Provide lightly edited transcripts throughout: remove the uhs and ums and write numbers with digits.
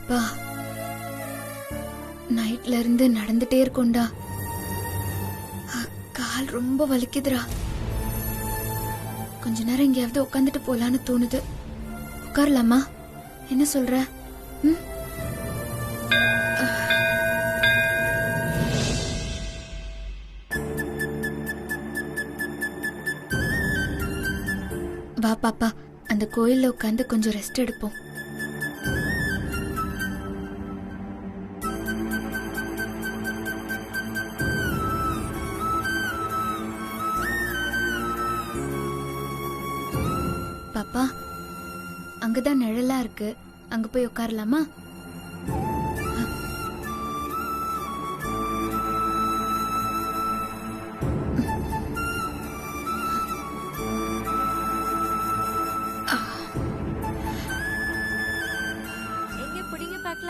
அப்பா, நைட்ல இருந்து நடந்துட்டே இருக்கோண்டா. கால் ரொம்ப வலிக்குதுடா. கொஞ்ச நேரம் எங்கேயாவது உட்காந்துட்டு போலான்னு தோணுது. உட்காரலாமா? என்ன சொல்ற? ம்? வா பாப்பா, அந்த கோயில்ல உட்காந்து கொஞ்சம் ரெஸ்ட் எடுப்போம். பாப்பா, அங்கதான் நிழலா இருக்கு, அங்க போய் உட்காரலாமா?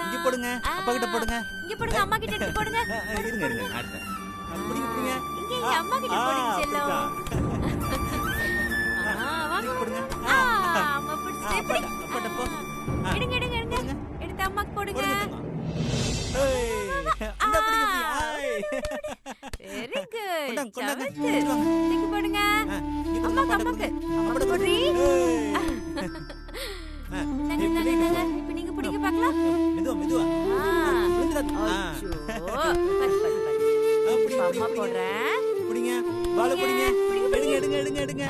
இங்க போடுங்க, அப்பா கிட்ட போடுங்க. இங்க போடுங்க, அம்மா கிட்ட எடுத்து போடுங்க. இருங்க இருங்க, அடுத்து. புடிங்க புடிங்க. இங்க அம்மா கிட்ட போடுங்க செல்லம். வாங்க போடுங்க. அம்மா பிடிச்சே பிடி. போடு போ. எடுங்க எடுங்க எடுங்க. எடுத்து அம்மாக்கு போடுங்க. ஏய், அந்த பிடிங்க பிடி. Very good. கொண்டாங்க. தூக்கி போடுங்க. அம்மாக்கு அம்மாக்கு. அம்மா போடுறீ. இப்ப நீங்க பிடிங்க பார்க்கலாம். மெதுவா மெதுவா. ஐயோ. அம்மா போடுறேன். பிடிங்க. பால பிடிங்க. எடுங்க எடுங்க எடுங்க எடுங்க.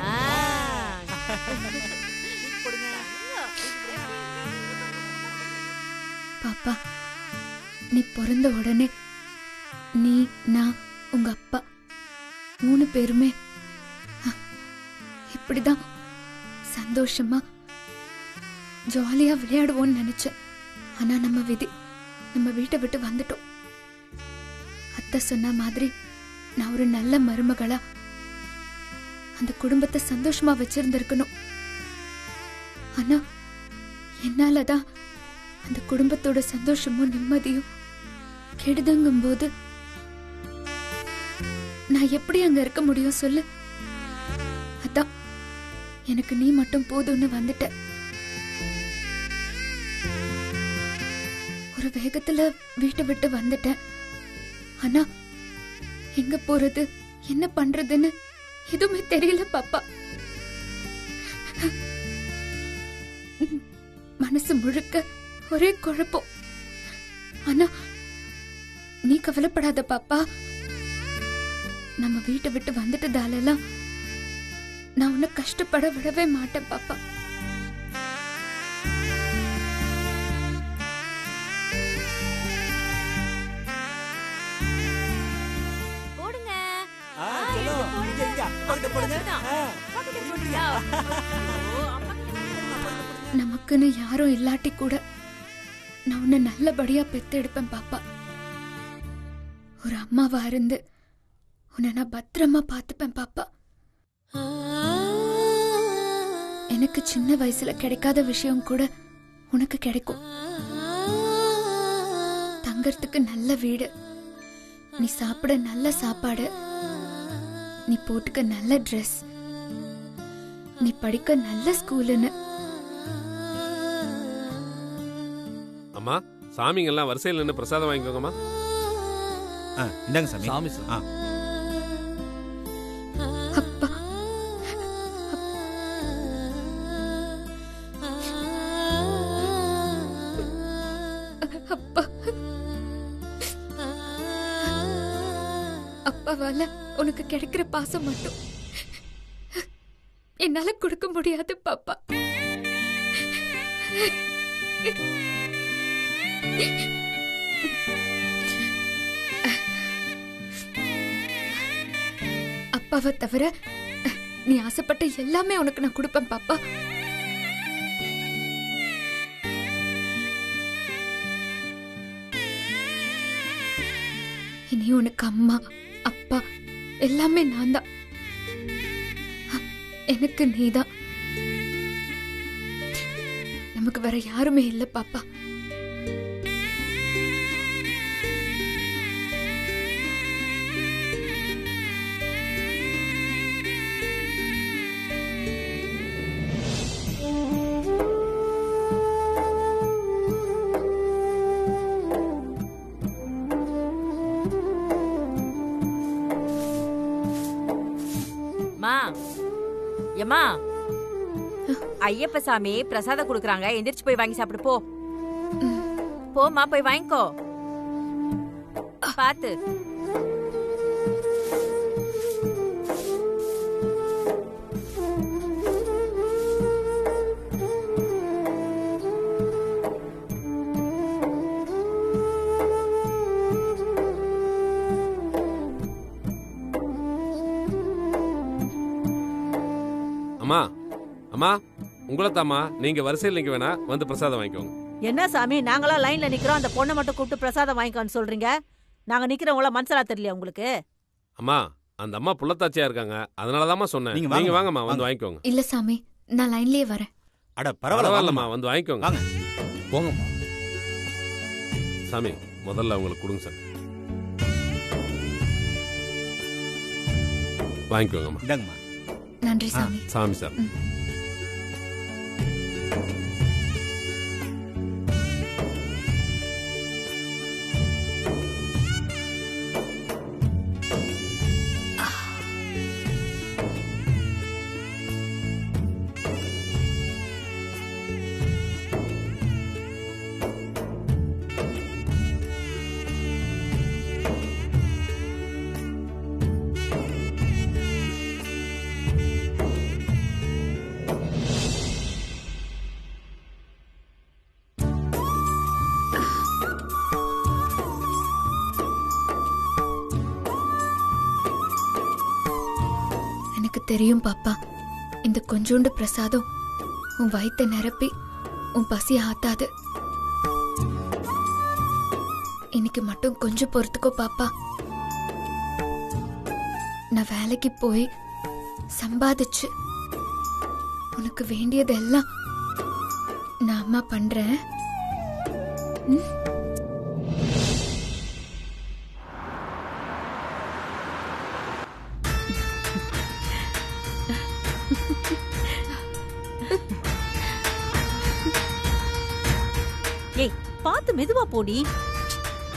போடுங்க. பாப்பா, நீ பிறந்த உடனே நீ, நான், உங்க அப்பா 3 பேருமே இப்படிதான் சந்தோஷமா ஜாலியா விளையாடுவோம்னு நினைச்சேன். ஆனா நம்ம விதி, நம்ம வீட்டை விட்டு வந்துட்டோம். அத்தை சொன்ன மாதிரி நான் ஒரு நல்ல மருமகளா அந்த குடும்பத்தை சந்தோஷமா வச்சிருந்திருக்கணும். ஆனா என்னாலதான் அந்த குடும்பத்தோட சந்தோஷமும் நிம்மதியும் கெடுதங்கும் போது நான் எப்படி அங்க இருக்க முடியும் சொல்லு? அதான் எனக்கு நீ மட்டும் போதும்னு வந்துட்ட. ஒரு வேகத்துல வீட்டை விட்டு வந்துட்டேன். ஆனா எங்க போறது, என்ன பண்றதுன்னு எதுவுமே தெரியல பாப்பா. மனசு முழுக்க ஒரே குழப்பம். ஆனா நீ கவலைப்படாத பாப்பா. நம்ம வீட்டை விட்டு வந்துட்டதாலெல்லாம் நான் உன்னை கஷ்டப்பட விடவே மாட்டேன் பாப்பா. நமக்குன்னு யாரும் இல்லாட்டி கூட நான் உன்னை நல்லபடியா பெத்தெடுப்பேன் பாப்பா. ஒரு அம்மாவா இருந்து உன்னை நான் பத்திரமா பாத்துப்பேன் பாப்பா. எனக்கு சின்ன வயசுல கிடைக்காத விஷயம் கூட உனக்கு கிடைக்கும். தங்கறதுக்கு நல்ல வீடு, நீ சாப்பிட நல்ல சாப்பாடு, நீ போட்டுக்க நல்ல ட்ரெஸ், நீ படிக்க நல்ல ஸ்கூலுன்னு. அம்மா, சாமிங்க எல்லாம் வரிசையில் நின்று பிரசாதம் வாங்கிக்கோங்கம்மா. இந்தாங்க சாமி. சாமி சார். அப்பா, அப்பா, அப்பாவால உனக்கு கிடைக்கிற பாசம் மட்டும் என்னால கொடுக்க முடியாது பாப்பா. அப்பாவை தவிர நீ ஆசைப்பட்ட எல்லாமே உனக்கு நான் கொடுப்பேன் பாப்பா. இனி உனக்கு அம்மா அப்பா எல்லாமே நான் தான். எனக்கு நீதான். நமக்கு வேற யாருமே இல்ல பாப்பா. ஏம்மா ஐயப்ப சாமி பிரசாதம் குடுக்குறாங்க, எந்திரிச்சு போய் வாங்கி சாப்பிடு போ. போமா போய் வாங்கிக்கோ. பாத்து. அம்மா அம்மா உங்களை தாம்மா, நீங்க வரிசையில் நிக்க வேணா, வந்து பிரசாதம் வாங்கிக்கோங்க. என்ன சாமி, நாங்களா லைன்ல நிக்கிறோம், அந்த பொண்ணை மட்டும் கூப்பிட்டு பிரசாதம் வாங்கிக்கோன்னு சொல்றீங்க? நாங்க நிக்கிறவங்கள மனசலா தெரியல உங்களுக்கு? அம்மா அந்த அம்மா புள்ளத்தாச்சியா இருக்காங்க, அதனாலதாம்மா சொன்னேன். நீங்க வாங்கம்மா, வந்து வாங்கிக்கோங்க. இல்ல சாமி, நான் லைன்லயே வரேன். அட பரவாயில்லம்மா, வந்து வாங்கிக்கோங்க. வாங்க போங்கம்மா. சாமி முதல்ல அவங்களுக்கு கொடுங்க சார். வாங்கிக்கோங்கம்மா. இந்தாங்கம்மா. நன்றி சாமி. சாமி சார். எனக்கு தெரியும் பாப்பா, இந்த கொஞ்சோண்டு பிரசாதம் உன் வயித்தை நிரப்பி உன் பசி ஆத்தாது. இன்னைக்கு மட்டும் கொஞ்சம் பொறுத்துக்கோ பாப்பா. நான் வேலைக்கு போய் சம்பாதிச்சு உனக்கு வேண்டியதெல்லாம் நான் அம்மா பண்றேன். ஏய், பாத்து மெதுவா போடி.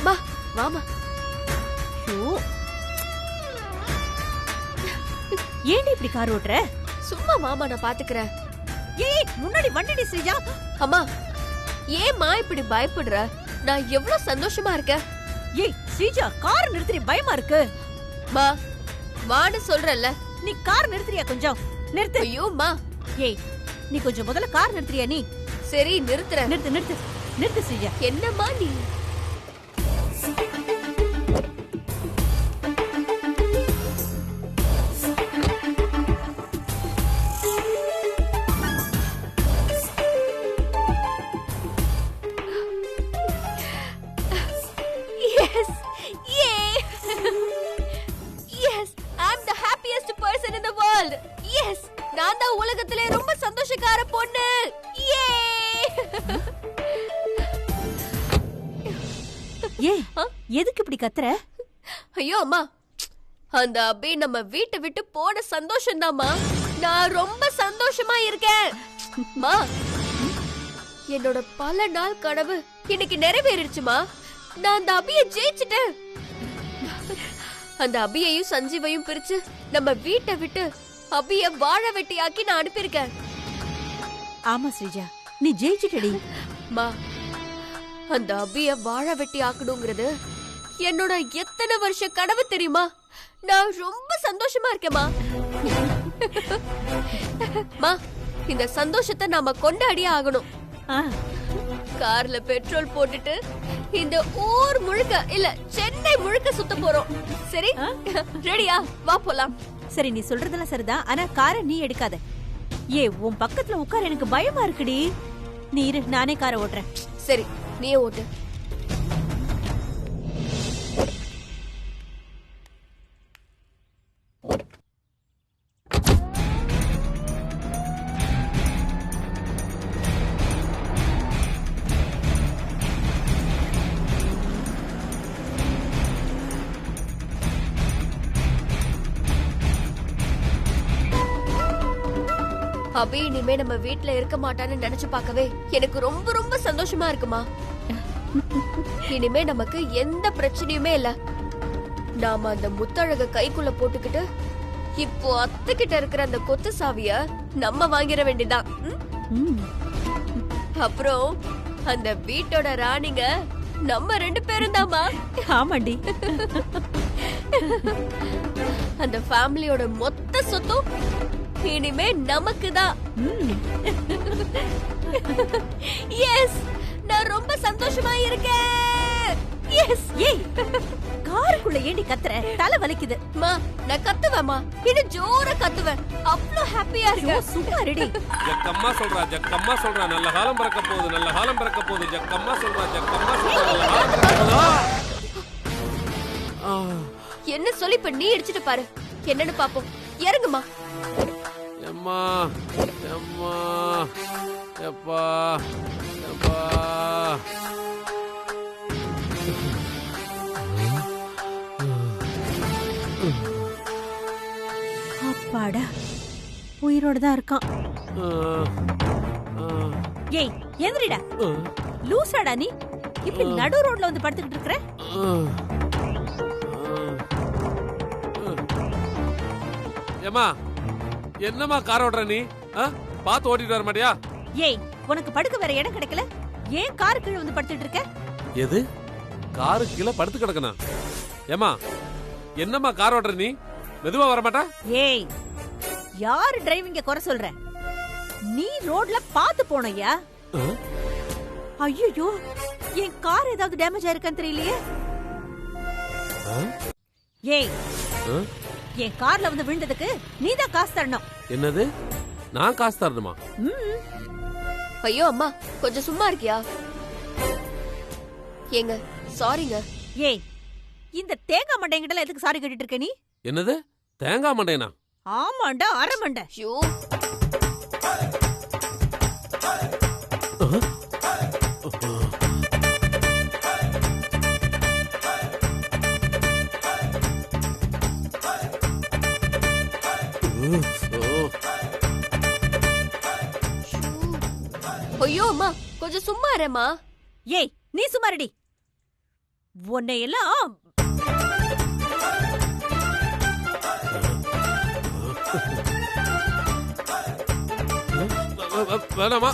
வா வாமா. ஏன்டி இப்படி கார் ஓட்டுற? சும்மா வாமா, நான் பாத்துக்கிறேன். ஏய், முன்னாடி வண்டிடி ஸ்ரீஜா. அம்மா ஏம்மா இப்படி பயப்படுற? நான் எவ்வளவு சந்தோஷமா இருக்கேன். ஏய் ஸ்ரீஜா, கார் நிறுத்துறியா? பயமா இருக்கு. மா வான்னு சொல்றல்ல. நீ கார் நிறுத்துறியா? கொஞ்சம் நிறுத்து. ஐயோம்மா. ஏய், நீ கொஞ்சம் முதல்ல கார் நிறுத்துறியா? நீ சரி நிறுத்துறேன். நிறுத்து நிறுத்து நிறுத்து ஸ்ரீஜா. என்னம்மா நீ? Yes! Yay! Yes! I'm the happiest person in the world! Yes! நான் தான் உலகத்திலே ரொம்ப சந்தோஷக்கார பொண்ணு. ஏய், எதுக்கு இப்படி கத்துற? ஐயோ அம்மா, அந்த அபி நம்ம வீட்டை விட்டு போன சந்தோஷம்தாம்மா. நான் ரொம்ப சந்தோஷமா இருக்கேன். மா, என்னோட பல நாள் கனவு இன்னைக்கு நிறைவேறிடுச்சுமா. நான் அந்த அபியை ஜெயிச்சிட்டேன். அந்த அபியையும் சஞ்சீவையும் பிரிச்சு நம்ம வீட்டை விட்டு அபிய வாழ வெட்டியாக்கி நான் அனுப்பியிருக்கேன். ஆமா ஸ்ரீஜா, நீ ஜெயிச்சிட்டடி. மா, அந்த அபிய வாழ வெட்டி ஆக்கணுங்கிறது என்னோட எத்தனை வருஷ கனவு தெரியுமா? நான் ரொம்ப சந்தோஷமா இருக்கேம்மா. மா, இந்த சந்தோஷத்தை நாம கொண்டாடியே ஆகணும். கார்ல பெட்ரோல் போட்டுட்டு இந்த ஊர் முழுக்க இல்ல சென்னை முழுக்க சுத்த போறோம். சரி, ரெடியா? வா போலாம். சரி, நீ சொல்றதெல்லாம் சரிதான், ஆனா காரை நீ எடுக்காத. ஏ, உன் பக்கத்துல உட்கார எனக்கு பயமா இருக்குடி. நீ இரு, நானே காரை ஓட்டுறேன். சரி, நீயே ஓட்டு. அபி இனிமே நம்ம வீட்ல இருக்க மாட்டான்னு நினைச்சு பார்க்கவே எனக்கு ரொம்ப ரொம்ப சந்தோஷமா இருக்குமா. இனிமே நமக்கு எந்த பிரச்சனையுமே இல்ல. நாம அந்த முத்தழக கைக்குள்ள போட்டுக்கிட்டு இப்போ அத்தை கிட்ட இருக்கிற அந்த கொத்து சாவிய நம்ம வாங்கிட வேண்டியதான். அப்புறம் அந்த வீட்டோட ராணிங்க நம்ம 2 பேரும் தாமா. ஆமாண்டி. அந்த ஃபேமிலியோட மொத்த சொத்தும் இனிமே நமக்கு தான். எஸ், நான் ரொம்ப சந்தோஷமா இருக்கேன். எஸ். ஏய், காருக்குள்ள ஏண்டி கத்துற? தலை வலிக்குது. மா, நான் கத்துவேமா, இது ஜோரா கத்துவேன். அவ்வளவு ஹாப்பியா இருக்கு. சும்மா ரெடி. ஜக்கம்மா சொல்றா நல்ல காலம் பிறக்க போகுது. ஜக்கம்மா சொல்றா நல்ல காலம் பிறக்க போகுது. என்ன சொல்லி இப்ப நீ இடிச்சிட்டு பாரு, என்னன்னு பாப்போம். இறங்குமா. அம்மா அம்மா எப்பா எப்பா. அப்பாடா, உயிரோட தான் இருக்கான். ஏய், எந்திரிடா. லூசாடா நீ? இப்படி நடு ரோட்ல வந்து படுத்துக்கிட்டு இருக்கற? ஏமா, என்னமா கார் ஓட்டுற நீ? பாத்து ஓட்டிட்டு வர மாட்டியா? ஏய், உனக்கு படுக்க வேற இடம் கிடைக்கல? ஏன் கார் கீழ வந்து படுத்துட்டு இருக்க? எது? காரு கீழ படுத்து கிடக்கனா? ஏமா, என்னமா கார் ஓட்டுற நீ? மெதுவா வர மாட்டா? ஏய், யாரு டிரைவிங்க குறை சொல்ற? நீ ரோட்ல பாத்து போனையா? ஐயோ, என் கார் ஏதாவது டேமேஜ் ஆயிருக்கான்னு தெரியலையே. ஏய், என் கார்ல வந்து விழுந்ததுக்கு நீதான் காசு தரணும். என்னது? நான் காசு தரணுமா? ஐயோ அம்மா, கொஞ்சம் சும்மா இருக்கியா? ஏங்க, சாரிங்க. ஏய், இந்த தேங்காய் மண்டைங்கிட்ட எதுக்கு சாரி கேட்டுட்டு இருக்க நீ? என்னது? தேங்காய் மண்டைனா? ஆமாண்டா, அரை மண்டை. ஐயோ, ஐயோ அம்மா, கொஞ்சம் சும்மா இருமா. ஏய், நீ சும்மாரடி. உன்னை எல்லாம் வேணாமா?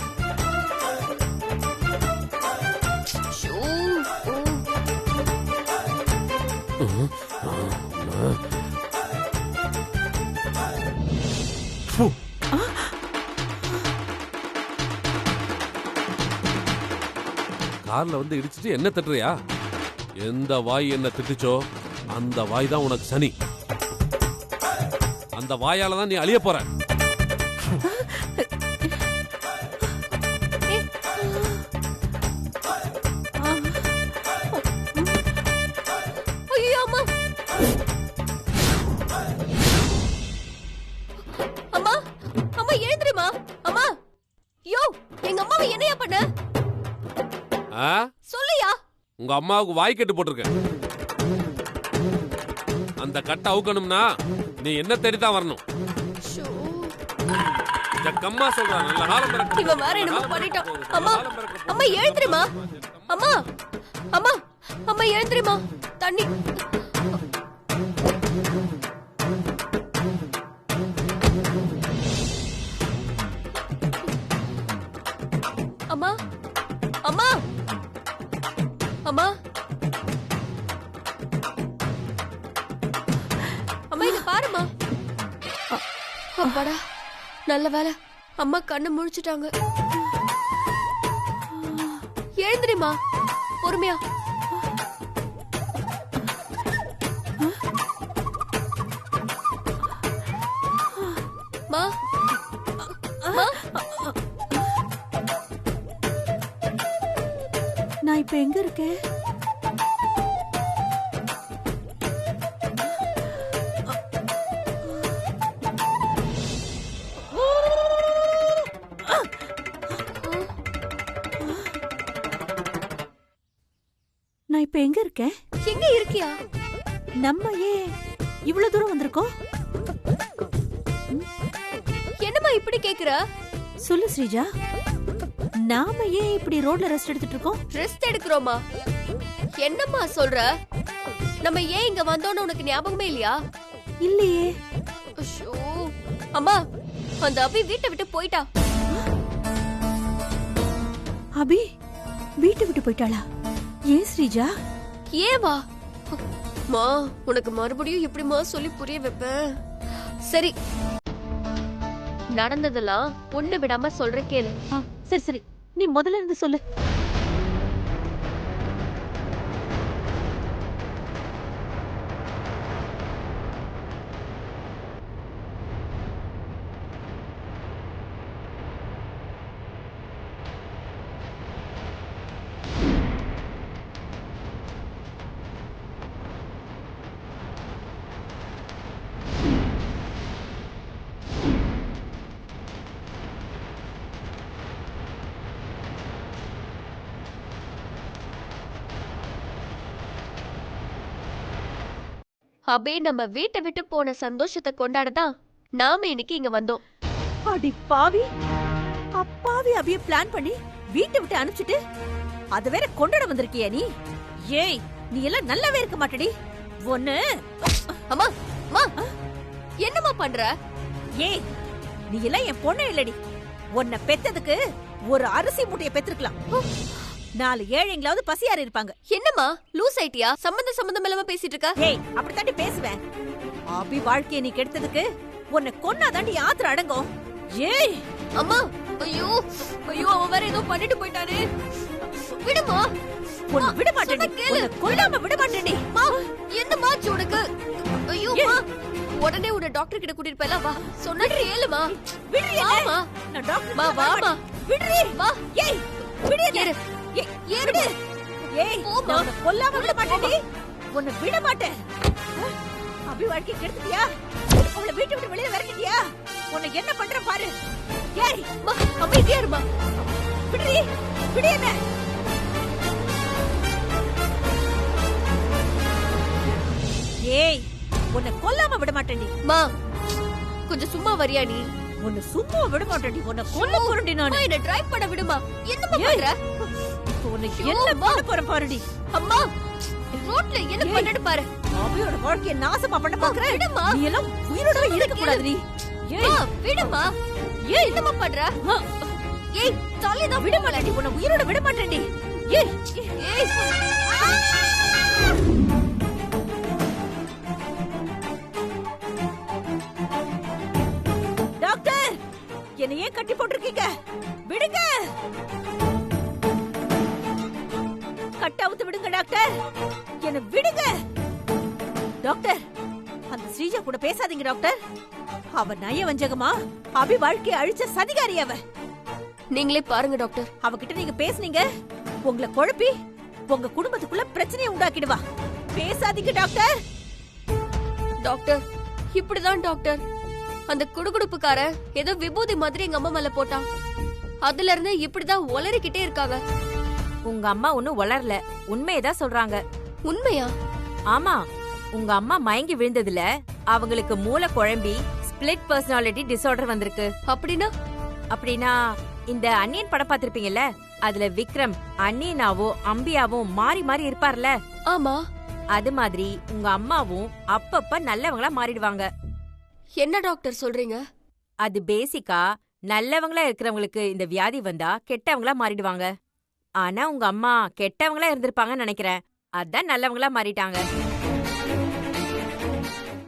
கார்ல வந்து இடிச்சிட்டு என்ன திட்டுறியா? எந்த வாய் என்ன திட்டுச்சோ அந்த வாய் தான் உனக்கு சனி. அந்த வாயால தான் நீ அழிய போற. ஐயோ அம்மா, அம்மா, அம்மா எழுந்திரிமா. அம்மா, யோ, எங்க அம்மாவை என்னையா பண்ண? சொல்லியா? உங்க அம்மாவுக்கு வாய் கட்டு போட்டிருக்க. அந்த கட்டை அவுக்கணும்னா நீ என்ன தேடிதான் வரணும். ஜக்கம்மா சொல்றா நல்ல காலம் பிறக்க. இவன் வேற என்னமோ பண்ணிட்டான். அம்மா, அம்மா எழுந்திரிமா. அம்மா, அம்மா, அம்மா எழுந்திரிமா. தண்ணி. அம்மா, அம்மா, அம்மா, அம்மா இங்க பாருமா. அப்பாடா, நல்ல வேலை, அம்மா கண்ணு முழிச்சிட்டாங்க. எழுந்திரிமா, பொறுமையா. மா, மா, நான் இப்ப எங்க இருக்கேன்? நான் இப்ப எங்க இருக்கேன்? எங்க இருக்கியா? நம்ம ஏன் இவ்வளவு தூரம் வந்திருக்கோம்? என்னம்மா இப்படி கேக்குற? சொல்லு ஸ்ரீஜா, நாம ஏன் இப்படி ரோட்ல ரெஸ்ட் எடுத்துட்டு இருக்கோம்? ரெஸ்ட் எடுக்கிறோமா? என்னம்மா சொல்ற? நம்ம ஏன் இங்க வந்தோம்னு உனக்கு ஞாபகமே இல்லையா? இல்லையே. அம்மா அந்த அபி வீட்டை விட்டு போயிட்டா. அபி வீட்டை விட்டு போயிட்டாளா? ஏன் ஸ்ரீஜா? ஏவா? மா உனக்கு மறுபடியும் எப்படிமா சொல்லி புரிய வைப்பேன்? சரி, நடந்ததெல்லாம் ஒண்ணு விடாம சொல்ற கேளு. சரி சரி, நீ முதல்ல இருந்து சொல்லு. அபி நம்ம வீட்டை விட்டு போன சந்தோஷத்தை கொண்டாடதான் நாம இன்னைக்கு இங்க வந்தோம். அடி பாவி, அப்பாவி அபிய பிளான் பண்ணி வீட்டை விட்டு அனுப்பிச்சிட்டு அது வேற கொண்டாட வந்திருக்கியா நீ? ஏய், நீ எல்லாம் நல்லாவே இருக்க மாட்டடி. ஒண்ணு. அம்மா அம்மா என்னம்மா பண்ற? ஏய், நீ எல்லாம் என் பொண்ணு இல்லடி. உன்னை பெத்ததுக்கு ஒரு அரிசி மூட்டையை பெத்திருக்கலாம். 4 ஏழைங்களாவது பசியாரி இருப்பாங்க. என்னம்மா லூஸ் ஆயிட்டியா? சம்பந்தம் இல்லாம பேசிட்டு இருக்க. ஏய், அப்படித்தாண்டி பேசுவேன். அபி வாழ்க்கையை நீ கெடுத்ததுக்கு உன்னை கொன்னாதாண்டி ஆத்திர அடங்கும். ஏய் அம்மா, ஐயோ ஐயோ, அவன் வேற ஏதோ பண்ணிட்டு போயிட்டானே. விடுமா, உன்னை விட மாட்டேன். கேளு, கொல்லாம விட மாட்டேன்டி. மா என்னம்மா ஆச்சு உனக்கு? ஐயோ மா, உடனே உன்னை டாக்டர் கிட்ட கூட்டிட்டு போயலாம் வா. சொன்னா கேளுமா. விடுறி. ஆமா நான் டாக்டர். மா வாமா. விடுறி. வா. ஏய் விடு. ஏறு. ஏறு. ஏய், போமா. நான் கொல்லாம விட மாட்டேன்டி. உன்னை விட மாட்டேன். அபி வாழ்க்கை கெடுத்துட்டியா? அவளை வீட்டை விட்டு வெளியில விரட்டிட்டியா? உன்னை என்ன பண்ற பாரு. ஏய் மா, அமைதியா இருமா. விடுறி. விடு என்ன. ஏய், உன்னை கொல்லாம விட மாட்டேன்டி. மா கொஞ்சம் சும்மா வரியா நீ? உன்னை சும்மா விட மாட்டேன்டி. உன்னை கொல்ல போறேன்டி அம்மா, நானு. என்ன டிரைவ் பண்ண விடுமா. என்னம்மா பண்ற? உன்னை என்ன பண்ண போறேன் பாருடி. அம்மா ரோட்ல என்ன பண்ணடு பாரு. அபியோட வாழ்க்கைய நாசமா பண்ண பாக்குற. விடுமா. நீ எல்லாம் உயிரோட இருக்க கூடாதுடி. மா விடுமா. ஏய் என்னம்மா பண்ற? ஏய் தள்ளி தான் விட மாட்டேன்டி. உன்னை உயிரோட விட மாட்டேன்டி. ஏய் ஏய் டாக்டர், என்னை ஏன் கட்டி போட்டிருக்கீங்க? விடுங்க. கட்டாவுத்து விடுங்க டாக்டர். என்ன விடுங்க டாக்டர். அந்த ஸ்ரீஜா கூட பேசாதீங்க டாக்டர். அவ நய வஞ்சகமா அபி வாழ்க்கையை அழிச்ச சதிகாரி அவ. நீங்களே பாருங்க டாக்டர். அவகிட்ட நீங்க பேசுனீங்க, உங்களை குழப்பி உங்க குடும்பத்துக்குள்ள பிரச்சனையை உண்டாக்கிடுவா. பேசாதீங்க டாக்டர். டாக்டர் இப்படிதான் டாக்டர். அந்த குடுகுடுப்புக்கார ஏதோ விபூதி மாதிரி எங்க அம்மா மேல போட்டான். அதுல இருந்து இப்படிதான் உளறிக்கிட்டே இருக்காங்க. உங்க அம்மா ஒன்னும் வளரல, உண்மையதான் சொல்றாங்க. உண்மையா? ஆமா, உங்க அம்மா மயங்கி விழுந்ததுல அவங்களுக்கு மூளை குழம்பி ஸ்பிளிட் பர்சனாலிட்டி டிசார்டர் வந்திருக்கு. அப்படின்னா? அப்படின்னா இந்த அன்னியன் படம் பாத்திருப்பீங்கல்ல, அதுல விக்ரம் அன்னியனாவும் அம்பியாவும் மாறி மாறி இருப்பார்ல. ஆமா. அது மாதிரி உங்க அம்மாவும் அப்பப்ப நல்லவங்களா மாறிடுவாங்க. என்ன டாக்டர் சொல்றீங்க? அது பேசிக்கா நல்லவங்களா இருக்கிறவங்களுக்கு இந்த வியாதி வந்தா கெட்டவங்களா மாறிடுவாங்க. ஆனா உங்க அம்மா கெட்டவங்களா இருந்திருப்பாங்கன்னு நினைக்கிறேன். அதான் நல்லவங்களா மாறிட்டாங்க.